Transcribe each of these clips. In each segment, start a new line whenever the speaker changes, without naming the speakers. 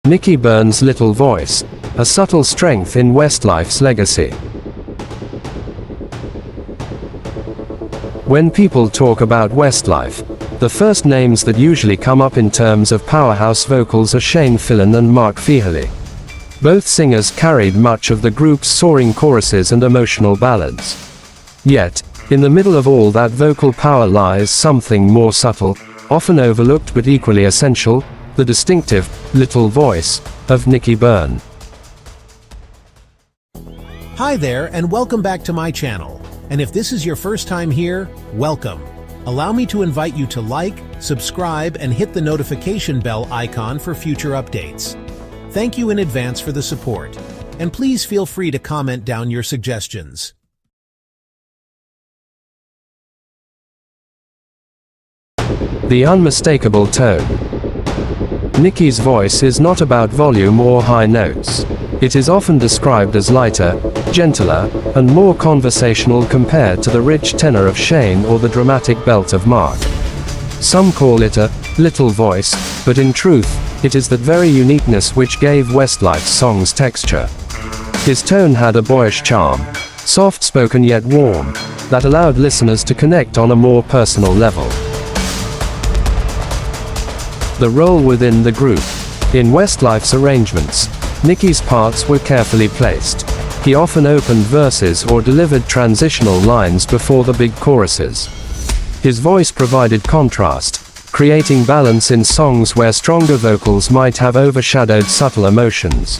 Nicky Byrne's little voice, a subtle strength in Westlife's legacy. When people talk about Westlife, the first names that usually come up in terms of powerhouse vocals are Shane Fallon and Mark Feherty. Both singers carried much of the group's soaring choruses and emotional ballads. Yet, in the middle of all that vocal power lies something more subtle, often overlooked but equally essential: the distinctive, little voice of Nicky Byrne.
Hi there, and welcome back to my channel. And if this is your first time here, welcome. Allow me to invite you to like, subscribe, and hit the notification bell icon for future updates. Thank you in advance for the support, and please feel free to comment down your suggestions.
The unmistakable tone. Nicky's voice is not about volume or high notes. It is often described as lighter, gentler, and more conversational compared to the rich tenor of Shane or the dramatic belt of Mark. Some call it a little voice, but in truth, it is that very uniqueness which gave Westlife's songs texture. His tone had a boyish charm, soft-spoken yet warm, that allowed listeners to connect on a more personal level. The role within the group. In Westlife's arrangements, Nicky's parts were carefully placed. He often opened verses or delivered transitional lines before the big choruses. His voice provided contrast, creating balance in songs where stronger vocals might have overshadowed subtle emotions.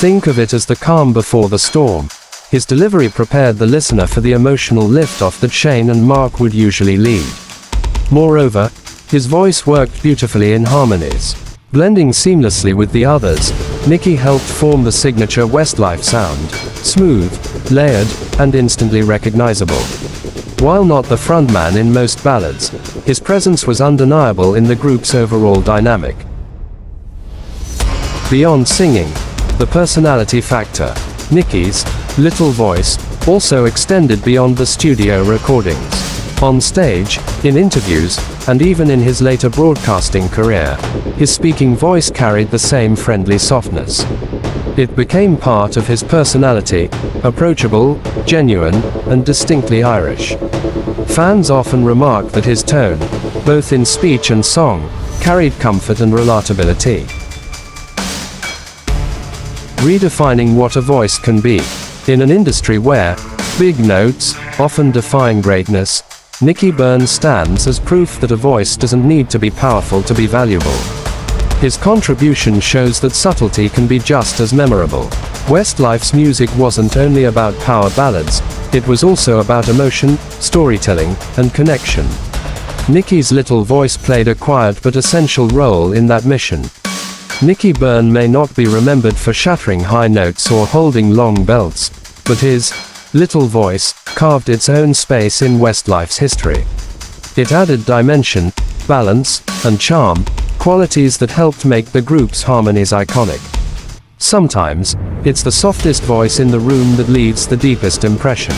Think of it as the calm before the storm. His delivery prepared the listener for the emotional lift-off that Shane and Mark would usually lead. Moreover, his voice worked beautifully in harmonies. Blending seamlessly with the others, Nicky helped form the signature Westlife sound: smooth, layered, and instantly recognizable. While not the frontman in most ballads, his presence was undeniable in the group's overall dynamic. Beyond singing, the personality factor. Nicky's little voice also extended beyond the studio recordings. On stage, in interviews, and even in his later broadcasting career, his speaking voice carried the same friendly softness. It became part of his personality, approachable, genuine, and distinctly Irish. Fans often remark that his tone, both in speech and song, carried comfort and relatability. Redefining what a voice can be. In an industry where big notes often define greatness, Nicky Byrne stands as proof that a voice doesn't need to be powerful to be valuable. His contribution shows that subtlety can be just as memorable. Westlife's music wasn't only about power ballads, it was also about emotion, storytelling, and connection. Nicky's little voice played a quiet but essential role in that mission. Nicky Byrne may not be remembered for shattering high notes or holding long belts, but his little voice carved its own space in Westlife's history. It added dimension, balance, and charm, qualities that helped make the group's harmonies iconic. Sometimes, it's the softest voice in the room that leaves the deepest impression.